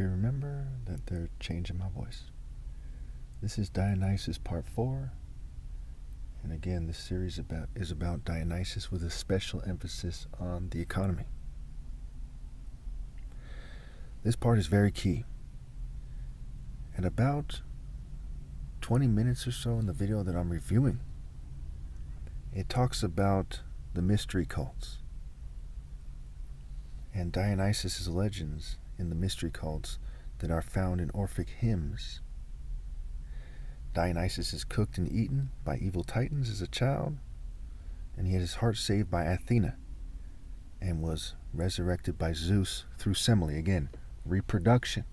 Okay, remember that they're changing my voice. This is Dionysus Part 4. And again, this series is about Dionysus with a special emphasis on the economy. This part is very key. At about 20 minutes or so in the video that I'm reviewing, it talks about the mystery cults and Dionysus' legends in the mystery cults that are found in Orphic hymns. Dionysus is cooked and eaten by evil titans as a child, and he had his heart saved by Athena and was resurrected by Zeus through Semele. Again, reproduction.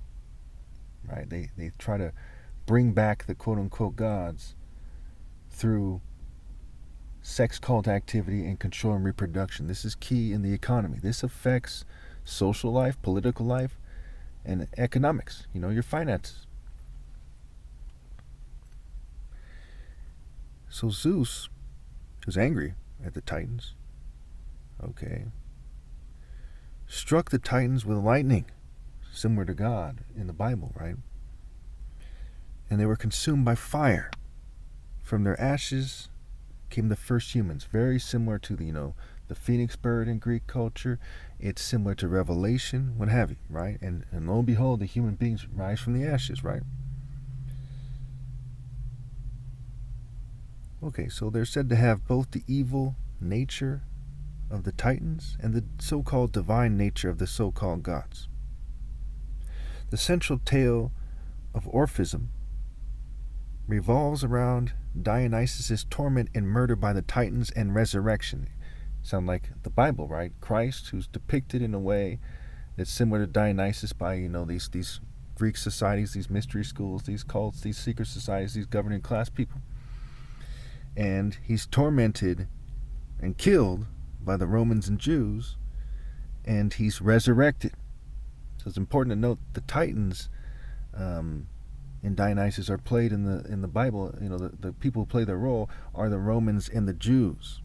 Right? They try to bring back the quote-unquote gods through sex cult activity and control and reproduction. This is key in the economy. This affects social life, political life, and economics. Your finances. So Zeus was angry at the Titans. Struck the Titans with lightning, similar to God in the Bible, right? And they were consumed by fire. From their ashes came the first humans, very similar to the phoenix bird in Greek culture. It's similar to Revelation, what have you, right? And lo and behold, the human beings rise from the ashes, right? Okay, so they're said to have both the evil nature of the Titans and the so-called divine nature of the so-called gods. The central tale of Orphism revolves around Dionysus' torment and murder by the Titans and resurrection. Sound like the Bible, right? Christ, who's depicted in a way that's similar to Dionysus by, these Greek societies, these mystery schools, these cults, these secret societies, these governing class people. And he's tormented and killed by the Romans and Jews, and he's resurrected. So it's important to note the Titans in Dionysus are played in the Bible. The people who play their role are the Romans and the Jews.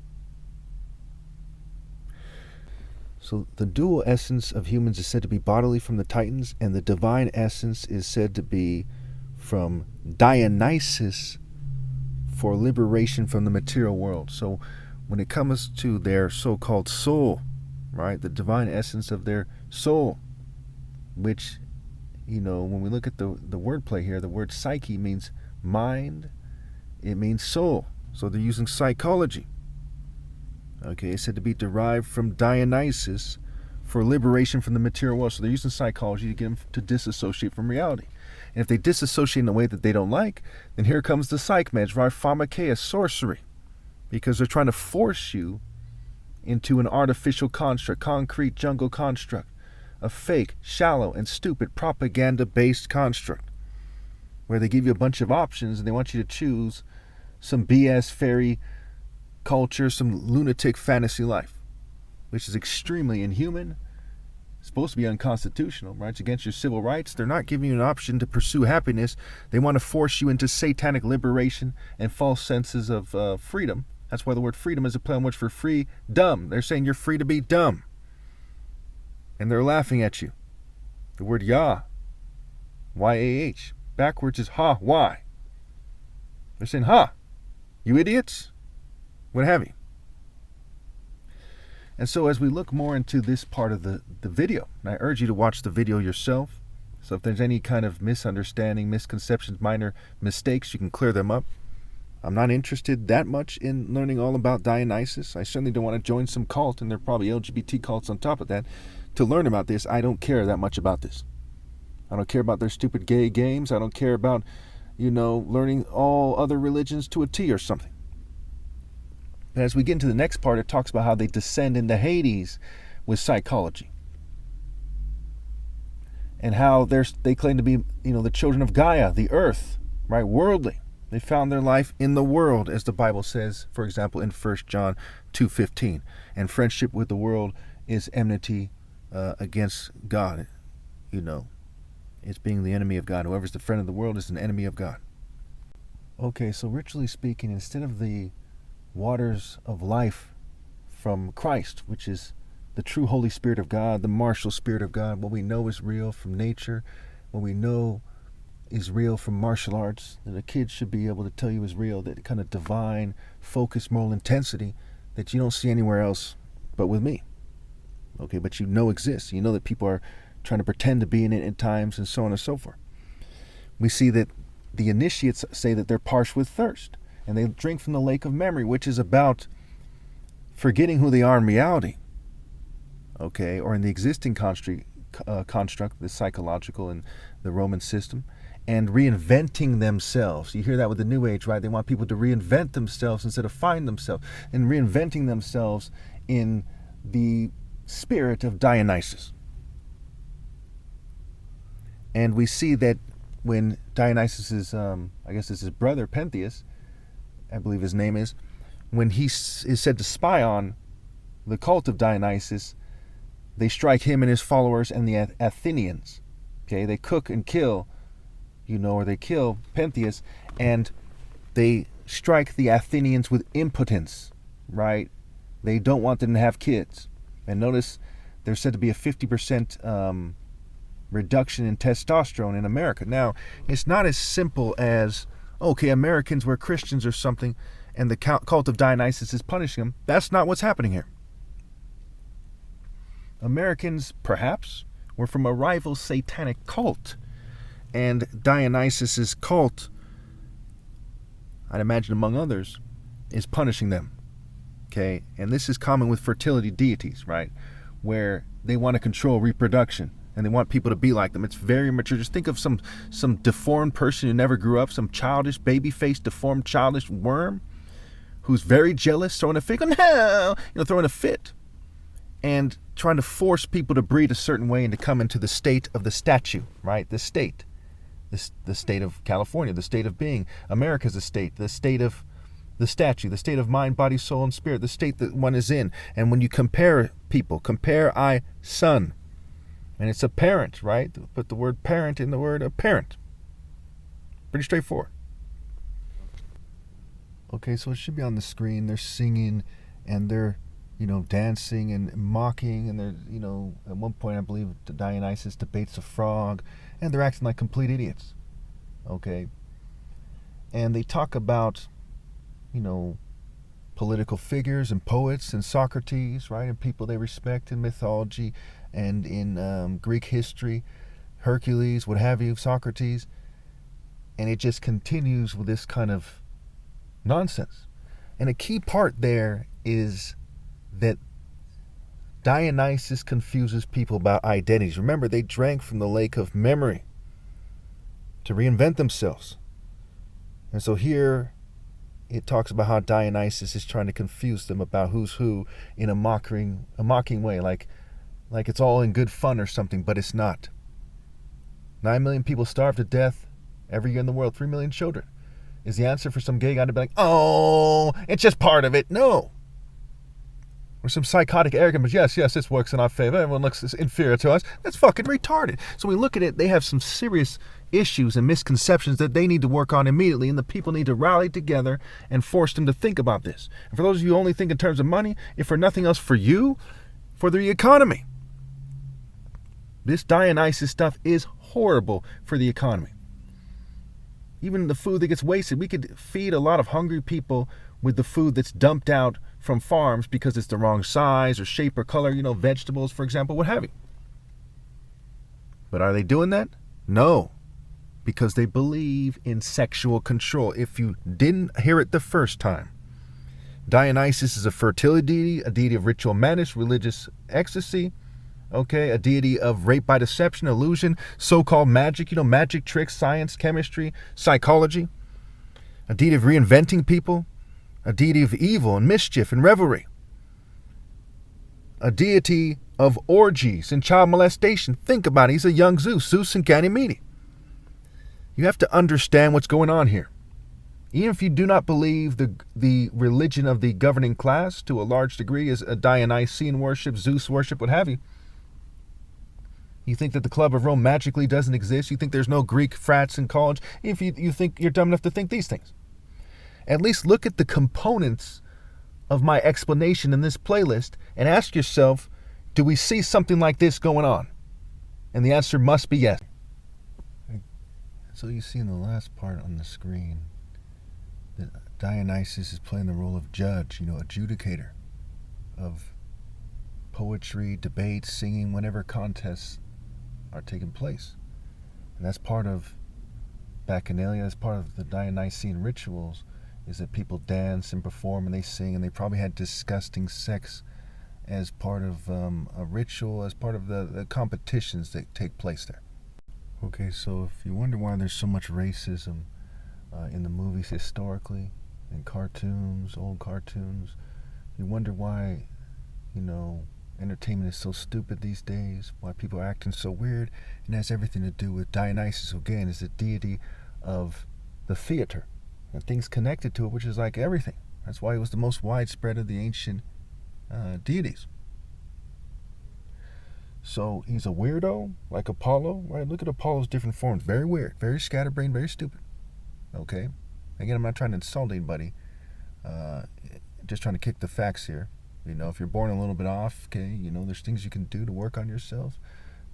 So the dual essence of humans is said to be bodily from the Titans, and the divine essence is said to be from Dionysus for liberation from the material world. So when it comes to their so-called soul, right, the divine essence of their soul, which, when we look at the wordplay here, the word psyche means mind, it means soul. So they're using psychology. Okay, it's said to be derived from Dionysus for liberation from the material world. So they're using psychology to get them to disassociate from reality. And if they disassociate in a way that they don't like, then here comes the psych meds, right? Pharmakeia, sorcery. Because they're trying to force you into an artificial construct, concrete jungle construct, a fake, shallow, and stupid propaganda-based construct, where they give you a bunch of options and they want you to choose some BS fairy culture, some lunatic fantasy life, which is extremely inhuman. It's supposed to be unconstitutional, right? It's against your civil rights. They're not giving you an option to pursue happiness. They want to force you into satanic liberation and false senses of freedom. That's why the word freedom is a play on words for free, dumb. They're saying you're free to be dumb. And they're laughing at you. The word Yah, Y-A-H, backwards is ha, why. They're saying, ha, you idiots, what have you. And so as we look more into this part of the video, and I urge you to watch the video yourself, so if there's any kind of misunderstanding, misconceptions, minor mistakes, you can clear them up. I'm not interested that much in learning all about Dionysus. I certainly don't want to join some cult, and there are probably LGBT cults on top of that, to learn about this. I don't care that much about this. I don't care about their stupid gay games. I don't care about, learning all other religions to a T or something. And as we get into the next part, it talks about how they descend into Hades with psychology. And how they claim to be, the children of Gaia, the earth, right? Worldly. They found their life in the world, as the Bible says, for example, in 1 John 2:15. And friendship with the world is enmity against God. It's being the enemy of God. Whoever's the friend of the world is an enemy of God. Okay, so ritually speaking, instead of the waters of life from Christ, which is the true Holy Spirit of God, the martial Spirit of God, what we know is real from nature what we know is real from martial arts, that a kid should be able to tell you is real, that kind of divine, focused moral intensity that you don't see anywhere else but with me. Okay, but you know exists. You know that people are trying to pretend to be in it at times, and so on and so forth. We see that the initiates say that they're parched with thirst, and they drink from the lake of memory, which is about forgetting who they are in reality, okay, or in the existing construct, the psychological and the Roman system, and reinventing themselves. You hear that with the New Age, right? They want people to reinvent themselves instead of find themselves, and reinventing themselves in the spirit of Dionysus. And we see that when Dionysus' I guess it's his brother Pentheus, I believe his name is, when he is said to spy on the cult of Dionysus, they strike him and his followers and the Athenians. Okay, they cook and kill, or they kill Pentheus, and they strike the Athenians with impotence, right? They don't want them to have kids. And notice there's said to be a 50% reduction in testosterone in America. Now, it's not as simple as, okay, Americans were Christians or something, and the cult of Dionysus is punishing them. That's not what's happening here. Americans, perhaps, were from a rival satanic cult, and Dionysus's cult, I'd imagine among others, is punishing them. Okay, and this is common with fertility deities, right? Where they want to control reproduction and they want people to be like them. It's very mature. Just think of some deformed person who never grew up, some childish, baby-faced, deformed, childish worm who's very jealous, throwing a fit, throwing a fit, and trying to force people to breed a certain way and to come into the state of the statue, right? The state of California, the state of being. America's a state, the state of the statue, the state of mind, body, soul, and spirit, the state that one is in. And when you compare people, compare I, son, and it's a parent, right? Put the word parent in the word apparent. Pretty straightforward. Okay, so it should be on the screen. They're singing and they're, dancing and mocking. And they're, at one point, I believe Dionysus debates a frog. And they're acting like complete idiots. Okay? And they talk about, political figures and poets and Socrates, right? And people they respect in mythology and in Greek history, Hercules, what have you, Socrates. And it just continues with this kind of nonsense. And a key part there is that Dionysus confuses people about identities. Remember, they drank from the lake of memory to reinvent themselves. And so here it talks about how Dionysus is trying to confuse them about who's who in a mocking way, like it's all in good fun or something, but it's not. 9 million people starve to death every year in the world, 3 million children. Is the answer for some gay guy to be like, oh, it's just part of it? No. Or some psychotic arrogant, but yes, this works in our favor. Everyone looks inferior to us. That's fucking retarded. So we look at it, they have some serious issues and misconceptions that they need to work on immediately, and the people need to rally together and force them to think about this. And for those of you who only think in terms of money, if for nothing else for you, for the economy. This Dionysus stuff is horrible for the economy. Even the food that gets wasted, we could feed a lot of hungry people with the food that's dumped out from farms because it's the wrong size or shape or color, vegetables, for example, what have you. But are they doing that? No, because they believe in sexual control. If you didn't hear it the first time, Dionysus is a fertility deity, a deity of ritual madness, religious ecstasy, okay, a deity of rape by deception, illusion, so-called magic, magic tricks, science, chemistry, psychology, a deity of reinventing people, a deity of evil and mischief and revelry, a deity of orgies and child molestation. Think about it. He's a young Zeus and Ganymede. You have to understand what's going on here. Even if you do not believe the religion of the governing class to a large degree is a Dionysian worship, Zeus worship, what have you. You think that the Club of Rome magically doesn't exist. You think there's no Greek frats in college. If you think you're dumb enough to think these things. At least look at the components of my explanation in this playlist and ask yourself, do we see something like this going on? And the answer must be yes. So you see in the last part on the screen that Dionysus is playing the role of judge, adjudicator of poetry, debates, singing, whenever contests are taking place. And that's part of Bacchanalia, that's part of the Dionysian rituals, is that people dance and perform and they sing, and they probably had disgusting sex as part of a ritual, as part of the competitions that take place there. Okay, so if you wonder why there's so much racism in the movies historically, in cartoons, old cartoons, you wonder why, entertainment is so stupid these days, why people are acting so weird, and it has everything to do with Dionysus, who again is the deity of the theater, and things connected to it, which is like everything. That's why it was the most widespread of the ancient deities. So he's a weirdo, like Apollo, right? Look at Apollo's different forms. Very weird, very scatterbrained, very stupid. Okay? Again, I'm not trying to insult anybody. Just trying to kick the facts here. If you're born a little bit off, okay, there's things you can do to work on yourself.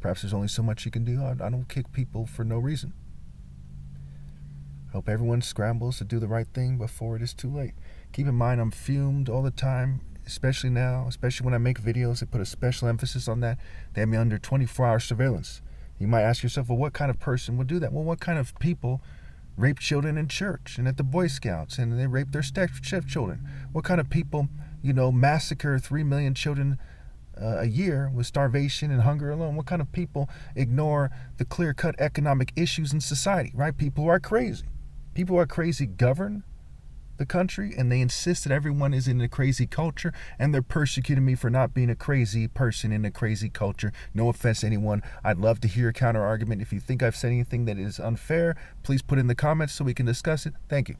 Perhaps there's only so much you can do. I don't kick people for no reason. I hope everyone scrambles to do the right thing before it is too late. Keep in mind, I'm fumed all the time, especially now, especially when I make videos. They put a special emphasis on that. They have me under 24-hour surveillance. You might ask yourself, well, what kind of person would do that? Well, what kind of people rape children in church and at the Boy Scouts, and they rape their stepchildren? What kind of people, massacre 3 million children a year with starvation and hunger alone? What kind of people ignore the clear-cut economic issues in society, right? People who are crazy. People who are crazy govern the country, and they insist that everyone is in a crazy culture, and they're persecuting me for not being a crazy person in a crazy culture. No offense to anyone. I'd love to hear a counter argument. If you think I've said anything that is unfair, please put it in the comments so we can discuss it. Thank you.